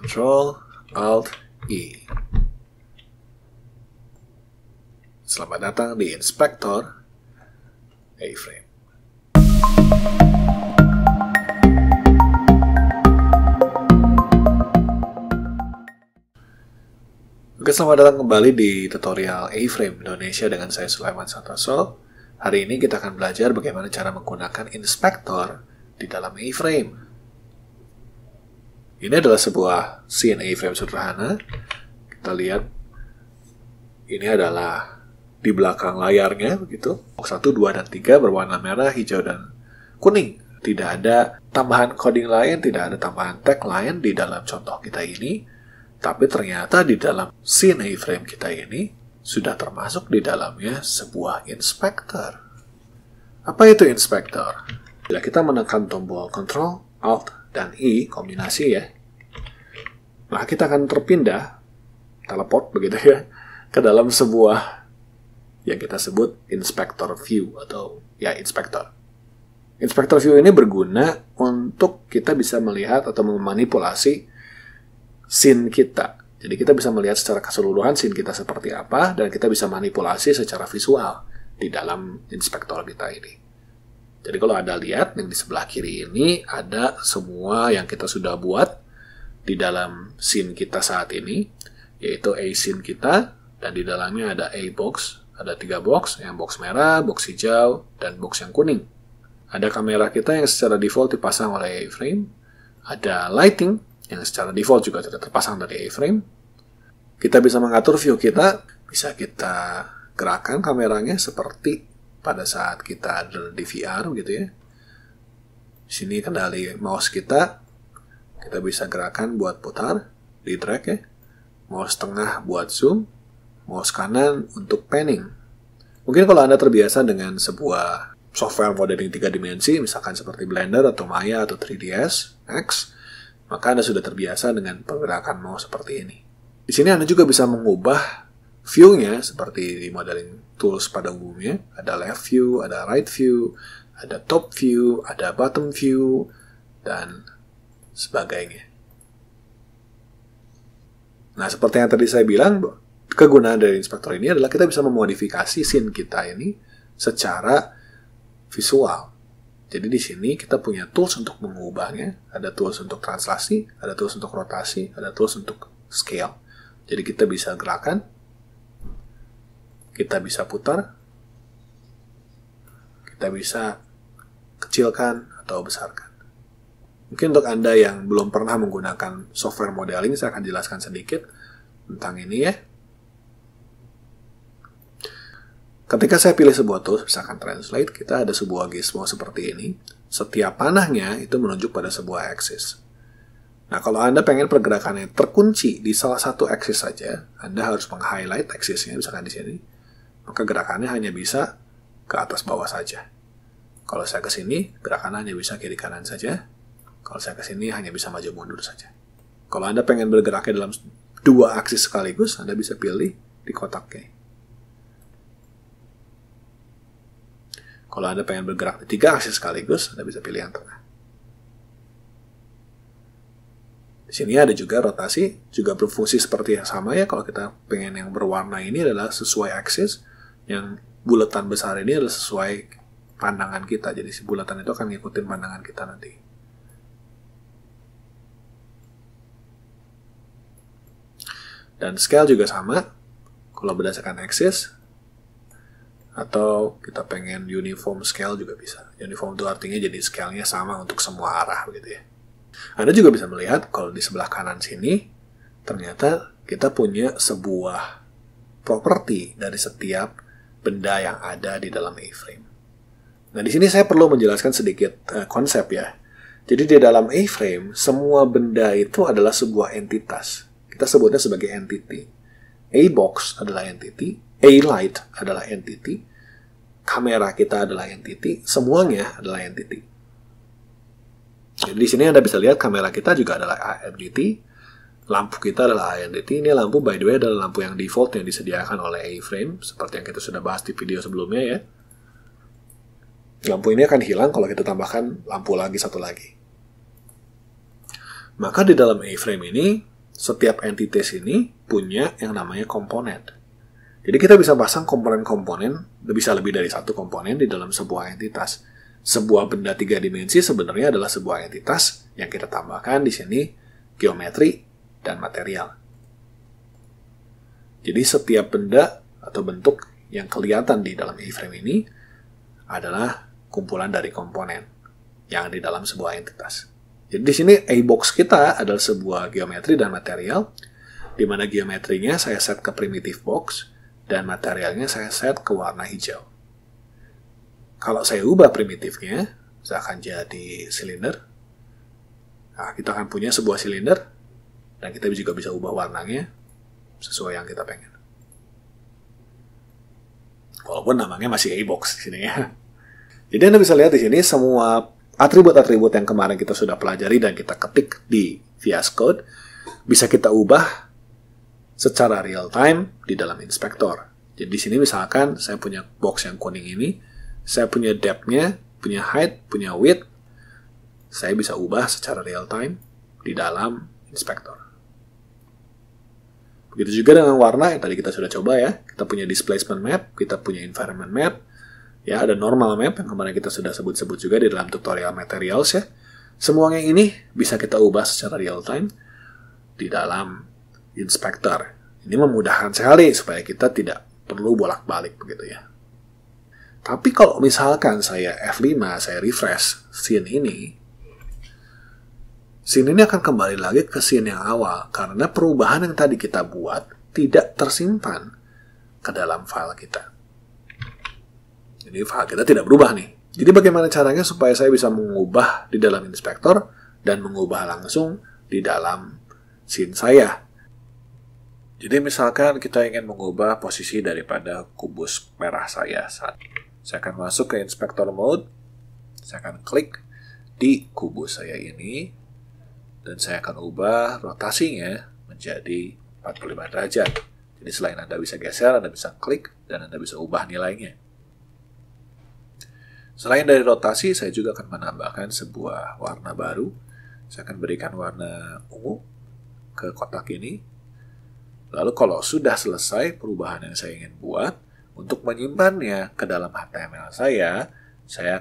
Ctrl Alt I. Selamat datang di Inspektor A-Frame. Oke, selamat datang kembali di tutorial A-Frame Indonesia dengan saya Sulaiman Santoso. Hari ini kita akan belajar bagaimana cara menggunakan inspektor di dalam A-Frame. Ini adalah sebuah scene A-Frame sederhana. Kita lihat, ini adalah di belakang layarnya, begitu. Box 1, 2, dan 3 berwarna merah, hijau, dan kuning. Tidak ada tambahan coding lain, tidak ada tambahan tag lain di dalam contoh kita ini. Tapi ternyata di dalam scene A-Frame kita ini sudah termasuk di dalamnya sebuah inspektor. Apa itu inspektor? Bila kita menekan tombol Ctrl, Alt, dan I, kombinasi ya, maka kita akan terpindah, teleport begitu ya, ke dalam sebuah yang kita sebut inspektor view atau ya inspektor. Inspektor view ini berguna untuk kita bisa melihat atau memanipulasi scene kita. Jadi kita bisa melihat secara keseluruhan scene kita seperti apa, dan kita bisa manipulasi secara visual di dalam inspektor kita ini. Jadi kalau Anda lihat yang di sebelah kiri ini ada semua yang kita sudah buat di dalam scene kita saat ini, yaitu A scene kita, dan di dalamnya ada A box, ada 3 box, yang box merah, box hijau, dan box yang kuning. Ada kamera kita yang secara default dipasang oleh A-Frame, ada lighting yang secara default juga sudah terpasang dari A-Frame. Kita bisa mengatur view kita, bisa kita gerakan kameranya seperti pada saat kita ada di VR gitu ya. Di sini kendali mouse kita bisa gerakan buat putar, di drag ya. Mouse tengah buat zoom, mouse kanan untuk panning. Mungkin kalau Anda terbiasa dengan sebuah software modeling 3 dimensi, misalkan seperti Blender atau Maya atau 3ds Max, maka Anda sudah terbiasa dengan pergerakan mouse seperti ini. Di sini Anda juga bisa mengubah view-nya seperti di modeling tools pada umumnya. Ada left view, ada right view, ada top view, ada bottom view, dan sebagainya. Nah, seperti yang tadi saya bilang, kegunaan dari inspektor ini adalah kita bisa memodifikasi scene kita ini secara visual. Jadi di sini kita punya tools untuk mengubahnya, ada tools untuk translasi, ada tools untuk rotasi, ada tools untuk scale. Jadi kita bisa gerakan, kita bisa putar, kita bisa kecilkan atau besarkan. Mungkin untuk Anda yang belum pernah menggunakan software modeling, saya akan jelaskan sedikit tentang ini ya. Ketika saya pilih sebuah tools, misalkan translate, kita ada sebuah gizmo seperti ini. Setiap panahnya itu menunjuk pada sebuah axis. Nah, kalau Anda pengen pergerakannya terkunci di salah satu axis saja, Anda harus meng-highlight axisnya, misalkan di sini. Maka gerakannya hanya bisa ke atas bawah saja. Kalau saya ke sini, gerakannya hanya bisa kiri kanan saja. Kalau saya ke sini, hanya bisa maju mundur saja. Kalau Anda pengen bergeraknya dalam 2 aksis sekaligus, Anda bisa pilih di kotaknya. Kalau Anda pengen bergerak di 3 aksis sekaligus, Anda bisa pilih yang tengah. Di sini ada juga rotasi, juga berfungsi seperti yang sama ya. Kalau kita pengen yang berwarna ini adalah sesuai aksis, yang bulatan besar ini adalah sesuai pandangan kita. Jadi si bulatan itu akan ngikutin pandangan kita nanti. Dan scale juga sama. Kalau berdasarkan aksis, atau kita pengen uniform scale juga bisa. Uniform itu artinya jadi scale-nya sama untuk semua arah begitu ya. Anda juga bisa melihat kalau di sebelah kanan sini ternyata kita punya sebuah properti dari setiap benda yang ada di dalam A-Frame. Nah, di sini saya perlu menjelaskan sedikit konsep ya. Jadi di dalam A-Frame semua benda itu adalah sebuah entitas. Kita sebutnya sebagai entity. A-box adalah entity, A-light adalah entity, kamera kita adalah entity, semuanya adalah entity. Jadi di sini Anda bisa lihat kamera kita juga adalah entity, lampu kita adalah entity. Ini lampu by the way adalah lampu yang default yang disediakan oleh A-Frame, seperti yang kita sudah bahas di video sebelumnya ya. Lampu ini akan hilang kalau kita tambahkan lampu lagi satu lagi. Maka di dalam A-Frame ini setiap entitas ini punya yang namanya komponen. Jadi kita bisa pasang komponen-komponen, bisa lebih dari satu komponen di dalam sebuah entitas. Sebuah benda 3 dimensi sebenarnya adalah sebuah entitas yang kita tambahkan di sini geometri dan material. Jadi setiap benda atau bentuk yang kelihatan di dalam iframe ini adalah kumpulan dari komponen yang di dalam sebuah entitas. Jadi di sini A-box kita adalah sebuah geometri dan material, di mana geometrinya saya set ke primitive box dan materialnya saya set ke warna hijau. Kalau saya ubah primitifnya, saya akan jadi silinder. Nah, kita akan punya sebuah silinder, dan kita juga bisa ubah warnanya sesuai yang kita pengen. Walaupun namanya masih A-box di sini ya. Jadi Anda bisa lihat di sini semua atribut-atribut yang kemarin kita sudah pelajari dan kita ketik di VS Code bisa kita ubah secara real time di dalam inspektor. Jadi di sini misalkan saya punya box yang kuning ini, saya punya depth-nya, punya height, punya width, saya bisa ubah secara real time di dalam inspektor. Begitu juga dengan warna yang tadi kita sudah coba ya. Kita punya displacement map, kita punya environment map, ya ada normal map yang kemarin kita sudah sebut-sebut juga di dalam tutorial materials ya. Semuanya ini bisa kita ubah secara real time di dalam inspektor. Ini memudahkan sekali supaya kita tidak perlu bolak-balik begitu ya. Tapi kalau misalkan saya F5, saya refresh scene ini akan kembali lagi ke scene yang awal karena perubahan yang tadi kita buat tidak tersimpan ke dalam file kita. Jadi file kita tidak berubah nih. Jadi bagaimana caranya supaya saya bisa mengubah di dalam inspektor dan mengubah langsung di dalam scene saya? Jadi misalkan kita ingin mengubah posisi daripada kubus merah saya saat saya akan masuk ke inspektor mode, saya akan klik di kubus saya ini, dan saya akan ubah rotasinya menjadi 45 derajat. Jadi selain Anda bisa geser, Anda bisa klik, dan Anda bisa ubah nilainya. Selain dari rotasi, saya juga akan menambahkan sebuah warna baru. Saya akan berikan warna ungu ke kotak ini. Lalu kalau sudah selesai perubahan yang saya ingin buat, untuk menyimpannya ke dalam HTML saya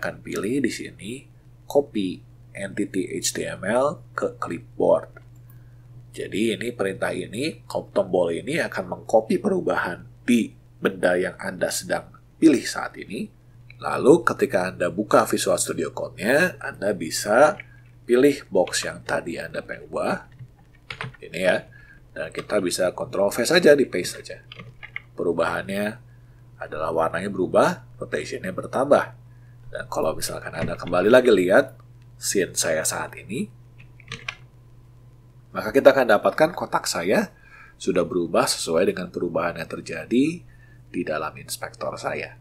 akan pilih di sini copy entity HTML ke clipboard. Jadi ini perintah ini, tombol ini akan mengcopy perubahan di benda yang Anda sedang pilih saat ini. Lalu ketika Anda buka Visual Studio Code-nya, Anda bisa pilih box yang tadi Anda pengen ubah. Ini ya. Dan kita bisa Ctrl V saja, di paste saja. Perubahannya adalah warnanya berubah, rotation-nya bertambah. Dan kalau misalkan Anda kembali lagi lihat scene saya saat ini, maka kita akan dapatkan kotak saya sudah berubah sesuai dengan perubahan yang terjadi di dalam inspektor saya.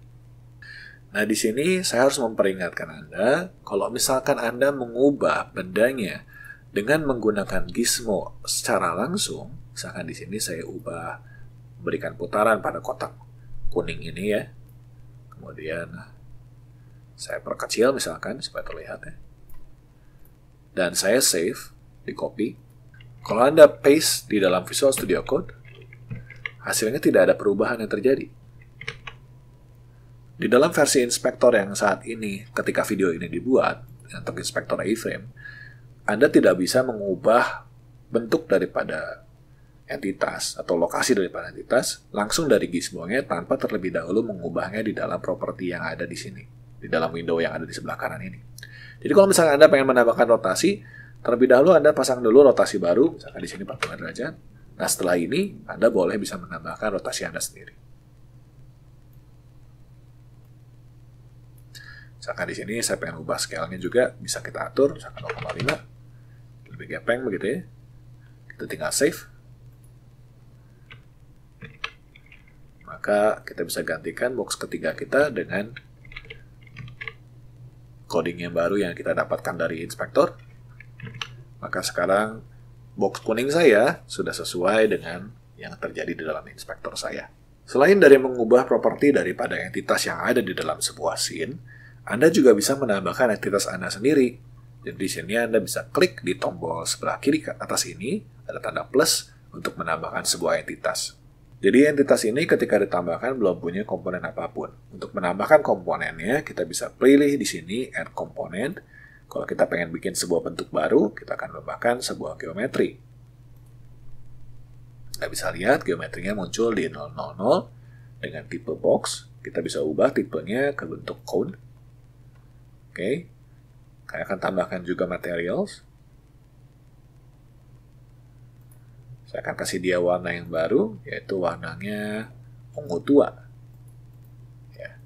Nah, di sini saya harus memperingatkan Anda, kalau misalkan Anda mengubah bendanya dengan menggunakan gizmo secara langsung, misalkan di sini saya ubah, berikan putaran pada kotak kuning ini ya. Kemudian saya perkecil misalkan supaya terlihat ya. Dan saya save, di copy. Kalau Anda paste di dalam Visual Studio Code, hasilnya tidak ada perubahan yang terjadi. Di dalam versi inspektor yang saat ini, ketika video ini dibuat, untuk inspektor iframe, Anda tidak bisa mengubah bentuk daripada entitas atau lokasi daripada entitas langsung dari gizmo-nya tanpa terlebih dahulu mengubahnya di dalam properti yang ada di sini, di dalam window yang ada di sebelah kanan ini. Jadi kalau misalnya Anda pengen menambahkan rotasi, terlebih dahulu Anda pasang dulu rotasi baru, misalkan di sini 45 derajat. Nah, setelah ini Anda boleh bisa menambahkan rotasi Anda sendiri. Misalkan di sini saya pengen ubah scale-nya juga, bisa kita atur, misalkan 0,5, lebih gepeng begitu ya. Kita tinggal save. Maka kita bisa gantikan box ketiga kita dengan coding yang baru yang kita dapatkan dari inspektor. Maka sekarang box kuning saya sudah sesuai dengan yang terjadi di dalam inspektor saya. Selain dari mengubah properti daripada entitas yang ada di dalam sebuah scene, Anda juga bisa menambahkan entitas Anda sendiri. Jadi di sini Anda bisa klik di tombol sebelah kiri ke atas ini, ada tanda plus untuk menambahkan sebuah entitas. Jadi entitas ini ketika ditambahkan belum punya komponen apapun. Untuk menambahkan komponennya, kita bisa pilih di sini Add Component. Kalau kita pengen bikin sebuah bentuk baru, kita akan tambahkan sebuah geometri. Kita bisa lihat geometrinya muncul di 000 dengan tipe box. Kita bisa ubah tipenya ke bentuk cone. Oke. Saya akan tambahkan juga materials. Saya akan kasih dia warna yang baru, yaitu warnanya ungu tua. Ya.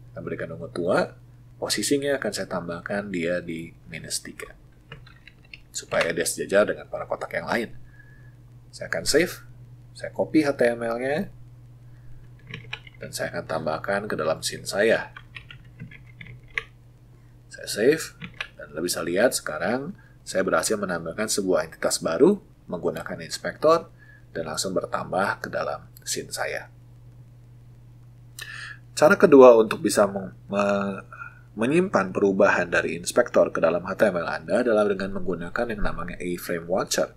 Kita berikan ungu tua, posisinya akan saya tambahkan dia di -3. Supaya dia sejajar dengan para kotak yang lain. Saya akan save, saya copy HTML-nya, dan saya akan tambahkan ke dalam scene saya. Saya save, dan Anda bisa lihat sekarang saya berhasil menambahkan sebuah entitas baru menggunakan inspektor dan langsung bertambah ke dalam scene saya. Cara kedua untuk bisa menyimpan perubahan dari inspektor ke dalam HTML Anda adalah dengan menggunakan yang namanya A-Frame Watcher.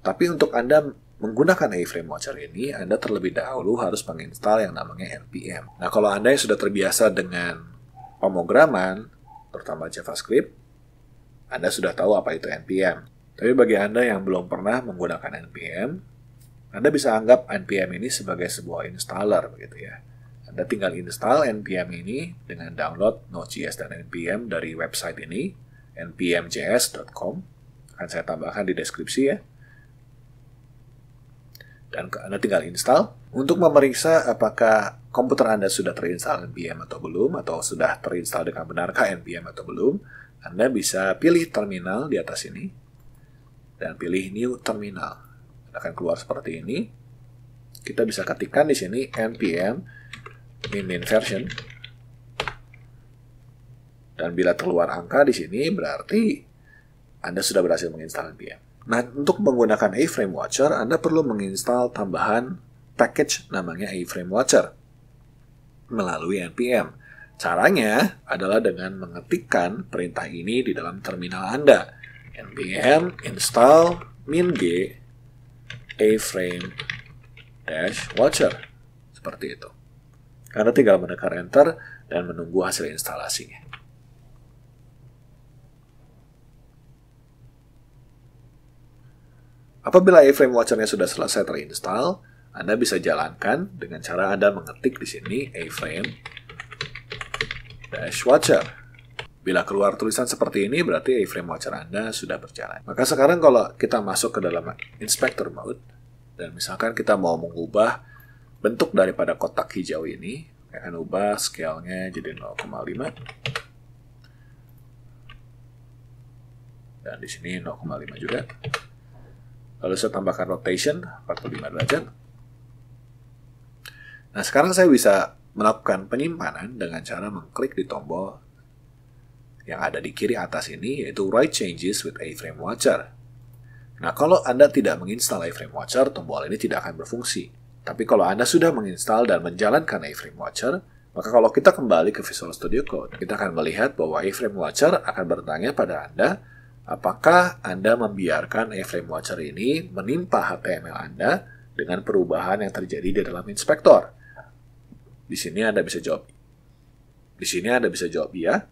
Tapi untuk Anda menggunakan A-Frame Watcher ini, Anda terlebih dahulu harus menginstal yang namanya NPM. Nah, kalau Anda yang sudah terbiasa dengan pemrograman, terutama JavaScript, Anda sudah tahu apa itu NPM. Tapi bagi Anda yang belum pernah menggunakan NPM, Anda bisa anggap NPM ini sebagai sebuah installer, begitu ya. Anda tinggal install NPM ini dengan download Node.js dan NPM dari website ini, npmjs.com. Akan saya tambahkan di deskripsi ya. Dan Anda tinggal install. Untuk memeriksa apakah komputer Anda sudah terinstall NPM atau belum, atau sudah terinstall dengan benarkah NPM atau belum, Anda bisa pilih terminal di atas ini, dan pilih New Terminal. Akan keluar seperti ini. Kita bisa ketikkan di sini npm min version. Dan bila keluar angka di sini berarti Anda sudah berhasil menginstal npm. Nah, untuk menggunakan A-Frame Watcher, Anda perlu menginstal tambahan package namanya A-Frame Watcher melalui npm. Caranya adalah dengan mengetikkan perintah ini di dalam terminal Anda. npm install -g A-Frame -watcher. Seperti itu. Anda tinggal menekan enter dan menunggu hasil instalasinya. Apabila A-Frame Watcher-nya sudah selesai terinstall, Anda bisa jalankan dengan cara Anda mengetik di sini A-Frame -watcher. Bila keluar tulisan seperti ini, berarti A-Frame Watcher Anda sudah berjalan. Maka sekarang kalau kita masuk ke dalam Inspector Mode, dan misalkan kita mau mengubah bentuk daripada kotak hijau ini, saya akan ubah scale-nya jadi 0,5. Dan di sini 0,5 juga. Lalu saya tambahkan rotation 45 derajat. Nah, sekarang saya bisa melakukan penyimpanan dengan cara mengklik di tombol yang ada di kiri atas ini, yaitu Write Changes with A-Frame Watcher. Nah, kalau Anda tidak menginstal A-Frame Watcher, tombol ini tidak akan berfungsi. Tapi kalau Anda sudah menginstal dan menjalankan A-Frame Watcher, maka kalau kita kembali ke Visual Studio Code, kita akan melihat bahwa A-Frame Watcher akan bertanya pada Anda, apakah Anda membiarkan A-Frame Watcher ini menimpa HTML Anda dengan perubahan yang terjadi di dalam inspektor. Di sini Anda bisa jawab. Di sini Anda bisa jawab ya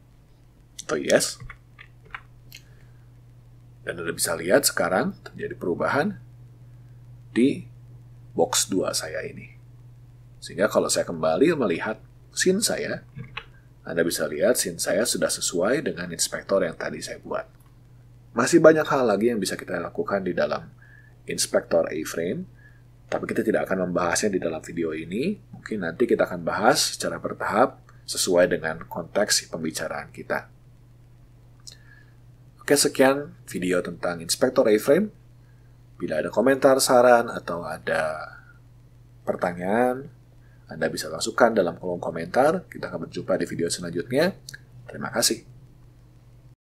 atau yes. Dan Anda bisa lihat sekarang terjadi perubahan di box 2 saya ini. Sehingga kalau saya kembali melihat scene saya, Anda bisa lihat scene saya sudah sesuai dengan inspektor yang tadi saya buat. Masih banyak hal lagi yang bisa kita lakukan di dalam inspektor A-Frame, tapi kita tidak akan membahasnya di dalam video ini. Mungkin nanti kita akan bahas secara bertahap sesuai dengan konteks pembicaraan kita. Oke, sekian video tentang inspektor A-Frame. Bila ada komentar, saran, atau ada pertanyaan, Anda bisa masukkan dalam kolom komentar. Kita akan berjumpa di video selanjutnya. Terima kasih.